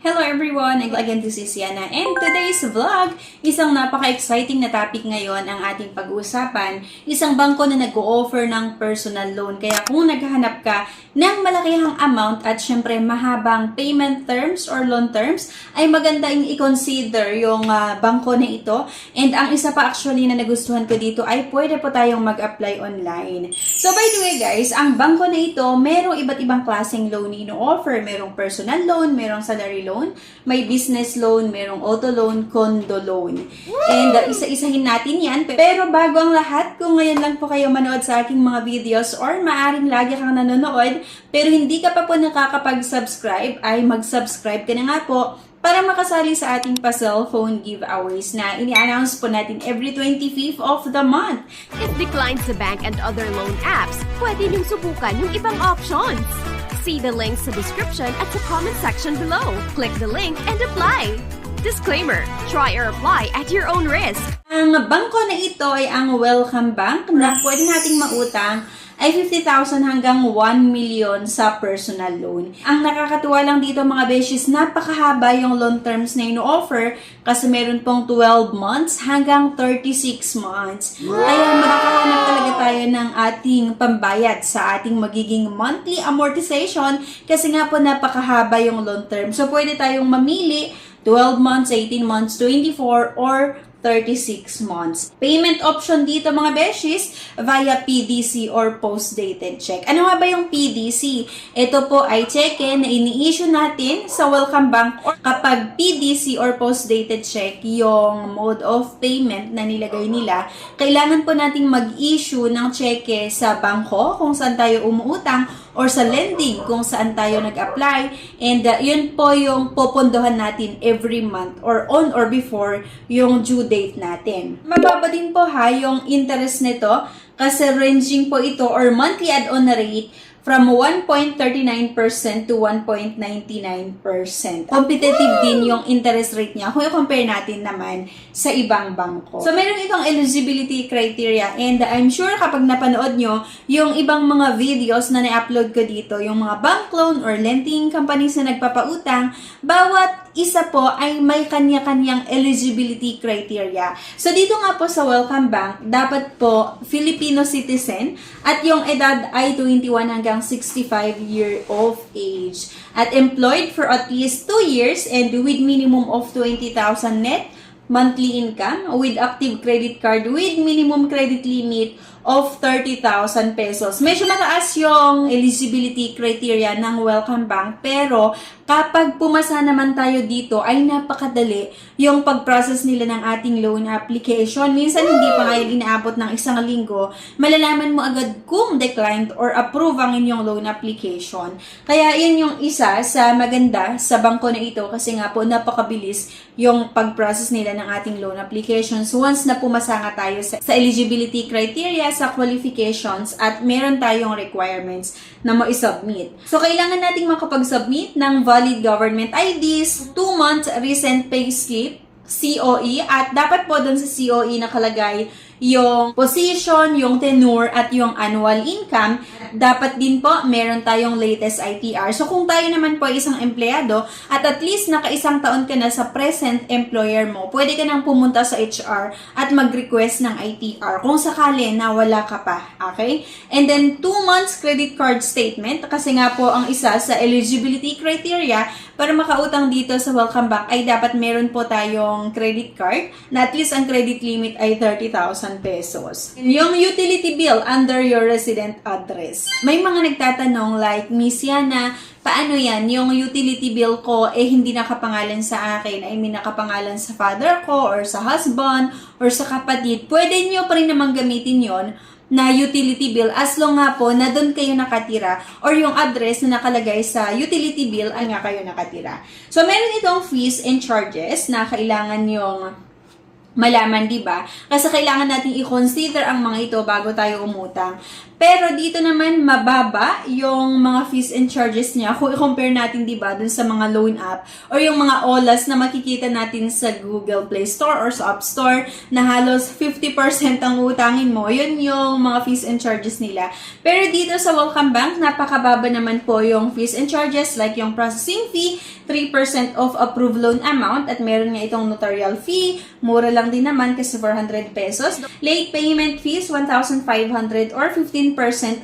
Hello everyone! Again, this is Yana and today's vlog, isang napaka-exciting na topic ngayon ang ating pag-uusapan. Isang bangko na nag-o-offer ng personal loan. Kaya kung naghahanap ka ng malakihang amount at syempre mahabang payment terms or loan terms, ay maganda i-consider yung bangko na ito. And ang isa pa actually na nagustuhan ko dito ay pwede po tayong mag-apply online. So by the way guys, ang bangko na ito, merong iba't ibang klaseng loan ino-offer. Merong personal loan, merong salary loan, may business loan, merong auto loan, condo loan. And isa-isahin natin yan. Pero bago ang lahat, kung ngayon lang po kayo manood sa aking mga videos or maaring lagi kang nanonood, pero hindi ka pa po nakakapag-subscribe, ay mag-subscribe ka na nga po para makasali sa ating pa-cellphone giveaways na ini-announce po natin every 25th of the month. If declined sa bank and other loan apps, pwede niyong subukan yung ibang options. See the links sa description at sa comment section below. Click the link and apply. Disclaimer, try or apply at your own risk. Ang bangko na ito ay ang Welcome Bank na pwede nating mautang ay 50,000 hanggang 1 million sa personal loan. Ang nakakatuwa lang dito mga beshes, napakahaba yung loan terms na ino-offer kasi meron pong 12 months hanggang 36 months. Kaya makakahanap talaga tayo ng ating pambayad sa ating magiging monthly amortization kasi nga po napakahaba yung loan term. So pwede tayong mamili 12 months, 18 months, 24, or 36 months. Payment option dito mga beshies via PDC or post-dated check. Ano nga ba yung PDC? Ito po ay cheque na ini-issue natin sa Welcome Bank or kapag PDC or post-dated check yung mode of payment na nilagay nila, kailangan po nating mag-issue ng cheque sa bangko kung saan tayo umuutang or sa lending kung saan tayo nag-apply, and yun po yung popondohan natin every month or on or before yung due date natin. Mababa din po yung interest nito kasi ranging po ito or monthly add-on na rate from 1.39% to 1.99%. Competitive din yung interest rate niya kung i-compare natin naman sa ibang bangko. So, meron ibang eligibility criteria and I'm sure kapag napanood nyo yung ibang mga videos na na-upload ko dito, yung mga bank loan or lending companies na nagpapautang, bawat isa po ay may kanya-kanyang eligibility criteria. So, dito nga po sa Welcome Bank, dapat po Filipino citizen at yung edad ay 21 hanggang 65 year of age. At employed for at least 2 years and with minimum of 20,000 net monthly income with active credit card with minimum credit limit of 30,000 pesos. Medyo mataas yung eligibility criteria ng Welcome Bank, pero kapag pumasa naman tayo dito ay napakadali yung pag-process nila ng ating loan application. Minsan hindi pa nga yun inaabot ng isang linggo, malalaman mo agad kung declined or approve ang inyong loan application. Kaya yun yung isa sa maganda sa bangko na ito kasi nga po napakabilis yung pag-process nila ng ating loan applications once na pumasa nga tayo sa eligibility criteria, sa qualifications at meron tayong requirements na ma-submit. So, kailangan nating makapag-submit ng valid government IDs, 2 months recent payslip, COE, at dapat po doon sa COE nakalagay yung position, yung tenure, at yung annual income. Dapat din po, meron tayong latest ITR. So, kung tayo naman po ay isang empleyado at least naka-isang taon ka na sa present employer mo, pwede ka nang pumunta sa HR at mag-request ng ITR kung sakali na wala ka pa. Okay? And then, 2 months credit card statement kasi nga po ang isa sa eligibility criteria para makautang dito sa Welcome Bank ay dapat meron po tayong credit card na at least ang credit limit ay 30,000 pesos. Yung utility bill under your resident address. May mga nagtatanong like, Miss Yana, paano yan? Yung utility bill ko hindi nakapangalan sa akin, I mean nakapangalan sa father ko or sa husband or sa kapatid. Pwede nyo pa rin naman gamitin yon na utility bill as long nga po na doon kayo nakatira or yung address na nakalagay sa utility bill ay nga kayo nakatira. So, meron itong fees and charges na kailangan yung malaman, di ba? Kasi kailangan natin i-consider ang mga ito bago tayo umutang. Pero dito naman, mababa yung mga fees and charges niya kung i-compare natin, di ba, dun sa mga loan app or yung mga OLAs na makikita natin sa Google Play Store or sa App Store na halos 50% ang utangin mo. Yun yung mga fees and charges nila. Pero dito sa Welcome Bank, napakababa naman po yung fees and charges like yung processing fee, 3% of approved loan amount at meron nga itong notarial fee. Mura lang din naman kasi 400 pesos. Late payment fees, 1,500 or 15%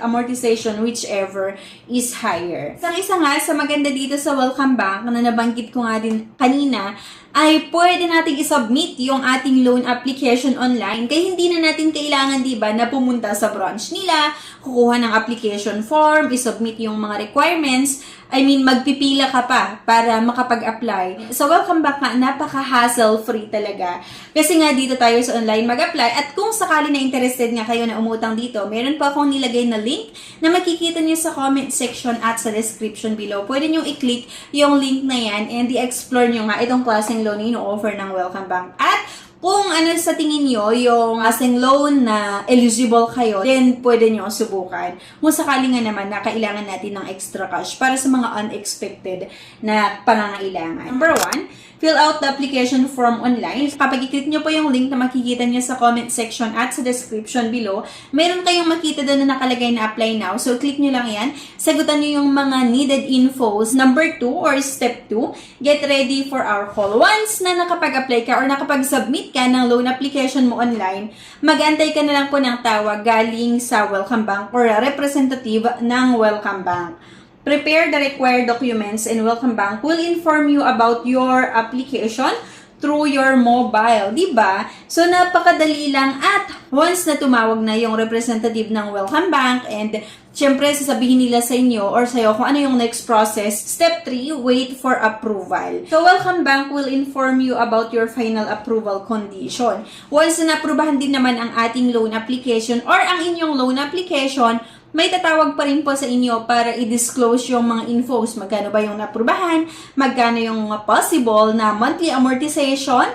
amortization, whichever is higher. Isa nga sa maganda dito sa Welcome Bank na nabanggit ko nga din kanina ay pwede nating isubmit yung ating loan application online kaya hindi na natin kailangan, diba, na pumunta sa branch nila, kukuha ng application form, isubmit yung mga requirements. I mean, magpipila ka pa para makapag-apply. Sa Welcome Back nga, napaka-hassle-free talaga. Kasi nga dito tayo sa online mag-apply at kung sakali na interested nga kayo na umutang dito, meron pa akong nilagay na link na makikita niyo sa comment section at sa description below. Pwede niyo i-click yung link na yan and i-explore niyo nga itong klaseng loan na ino-offer ng Welcome Bank. At kung ano sa tingin nyo, yung asing loan na eligible kayo, then pwede nyo subukan. Kung sakali nga naman na kailangan natin ng extra cash para sa mga unexpected na pangangailangan. Number 1, fill out the application form online. Kapag i-click nyo po yung link na makikita nyo sa comment section at sa description below, meron kayong makita doon na nakalagay na apply now. So, click nyo lang yan. Sagutan nyo yung mga needed infos. Number 2 or step 2, get ready for our call. Once na nakapag-apply ka or nakapag-submit ka ng loan application mo online, mag-antay ka na lang po ng tawag galing sa Welcome Bank or representative ng Welcome Bank. Prepare the required documents and Welcome Bank will inform you about your application through your mobile, diba? So, napakadali lang at once na tumawag na yung representative ng Welcome Bank and syempre sasabihin nila sa inyo or sa'yo kung ano yung next process. Step 3, wait for approval. So, Welcome Bank will inform you about your final approval condition. Once na naprubahan din naman ang ating loan application or ang inyong loan application, may tatawag pa rin po sa inyo para i-disclose yung mga infos. Magkano ba yung naprubahan? Magkano yung possible na monthly amortization?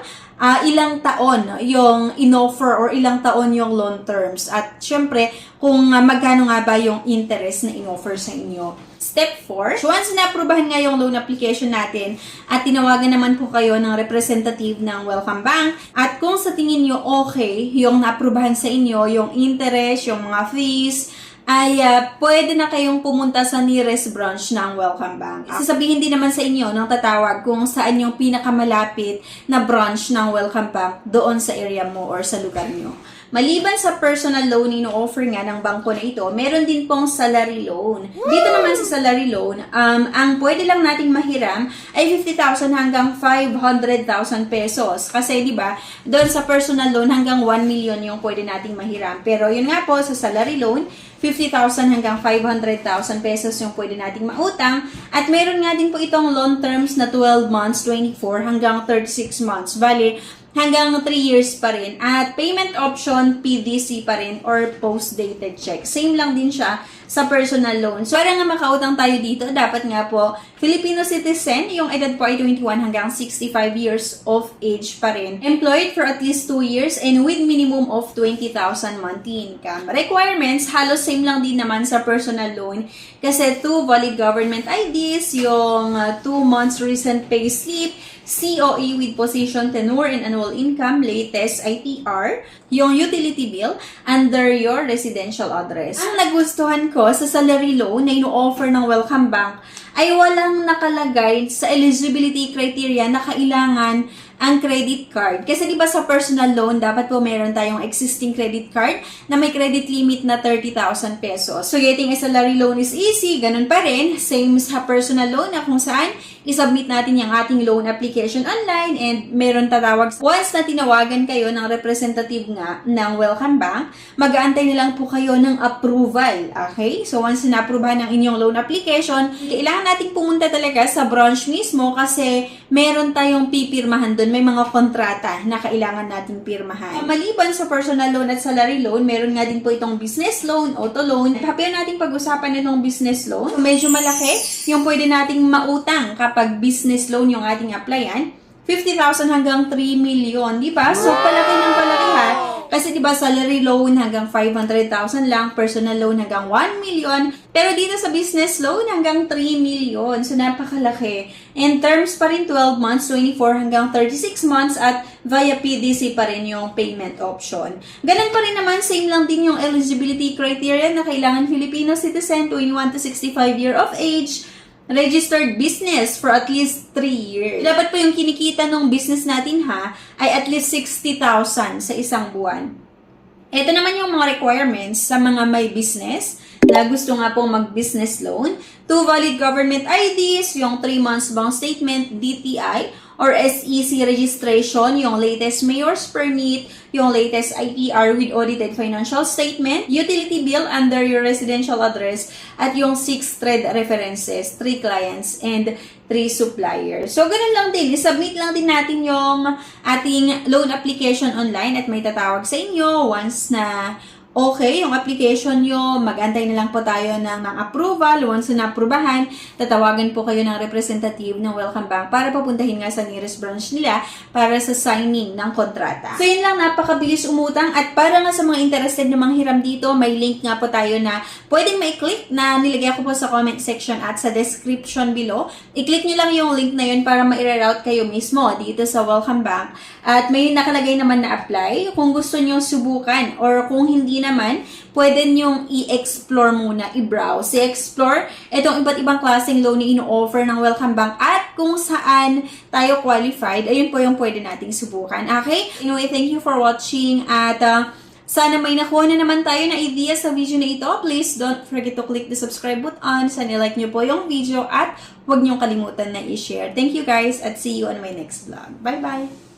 Ilang taon yung in-offer or ilang taon yung loan terms. At syempre, kung magkano nga ba yung interest na in-offer sa inyo. Step 4, once na-aprubahan nga yung loan application natin at tinawagan naman po kayo ng representative ng Welcome Bank at kung sa tingin nyo okay yung na-aprubahan sa inyo, yung interest, yung mga fees, ay pwede na kayong pumunta sa nearest branch ng Welcome Bank. Sasabihin din naman sa inyo ng tatawag kung saan yung pinakamalapit na branch ng Welcome Bank doon sa area mo or sa lugar nyo. Maliban sa personal loan na ino-offer nga ng bangko na ito, meron din pong salary loan. Dito naman sa salary loan, ang pwede lang nating mahiram ay 50,000 hanggang 500,000 pesos. Kasi di ba, doon sa personal loan hanggang 1 million yung pwede nating mahiram. Pero yun nga po, sa salary loan, 50,000 hanggang 500,000 pesos yung pwede nating mautang. At meron nga din po itong loan terms na 12 months, 24 hanggang 36 months. Bali, hanggang 3 years pa rin. At payment option, PDC pa rin or post-dated check. Same lang din siya sa personal loan. So, para nga makautang tayo dito, dapat nga po Filipino citizen, yung edad po ay 21 hanggang 65 years of age pa rin. Employed for at least 2 years and with minimum of 20,000 monthly income. Requirements, halos same lang din naman sa personal loan kasi 2 valid government IDs, yung 2 months recent pay slip, COE with position, tenure, and annual income, latest ITR, yung utility bill, under your residential address. Ang nagustuhan ko sa salary loan na ino-offer ng Welcome Bank ay walang nakalagay sa eligibility criteria na kailangan ang credit card. Kasi di ba sa personal loan, dapat po meron tayong existing credit card na may credit limit na 30,000 pesos. So, getting a salary loan is easy. Ganun pa rin. Same sa personal loan na kung saan isubmit natin yung ating loan application online and meron tatawag. Once na tinawagan kayo ng representative nga ng Welcome Bank, mag-aantay na lang po kayo ng approval. Okay? So, once na approvehan ng inyong loan application, kailangan nating pumunta talaga sa branch mismo kasi meron tayong pipirmahan doon. May mga kontrata na kailangan nating pirmahan. Maliban sa personal loan at salary loan, meron nga din po itong business loan, auto loan. Happy nating pag-usapan itong business loan. So, medyo malaki yung pwede nating mautang kapag business loan yung ating applyan. 50,000 hanggang 3 million, di ba? So, palaki ng palaki ha. Kasi diba salary loan hanggang 500,000 lang, personal loan hanggang 1 million, pero dito sa business loan hanggang 3 million. So napakalaki. And terms pa rin 12 months, 24 hanggang 36 months at via PDC pa rin yung payment option. Ganun pa rin naman, same lang din yung eligibility criteria na kailangan Filipino citizen, 21 to 65 year of age, registered business for at least 3 years. Dapat po yung kinikita ng business natin ay at least 60,000 sa isang buwan. Ito naman yung mga requirements sa mga may business na gusto nga pong mag-business loan. 2 valid government IDs, yung 3 months bank statement, DTI, or SEC registration, yung latest mayor's permit, yung latest ITR with audited financial statement, utility bill under your residential address, at yung 6 trade references, 3 clients, and 3 suppliers. So, ganun lang din. I-submit lang din natin yung ating loan application online at may tatawag sa inyo once na okay yung application nyo, mag-antay na lang po tayo ng approval. Once na approbahan, tatawagan po kayo ng representative ng Welcome Bank para papuntahin nga sa nearest branch nila para sa signing ng kontrata. So yun lang, napakabilis umutang at para nga sa mga interested na manghiram dito, may link nga po tayo na pwedeng ma-click na nilagay ko po sa comment section at sa description below. I-click nyo lang yung link na yun para ma-reroute kayo mismo dito sa Welcome Bank. At may nakalagay naman na apply kung gusto nyo subukan or kung hindi naman, pwede nyong i-explore muna, i-browse. I-explore itong iba't ibang klaseng loan na ino-offer ng Welcome Bank at kung saan tayo qualified, ayun po yung pwede nating subukan. Okay? Anyway, thank you for watching at sana may nakuha na naman tayo na idea sa video na ito. Please don't forget to click the subscribe button. Sana like nyo po yung video at huwag nyong kalimutan na i-share. Thank you guys at see you on my next vlog. Bye-bye!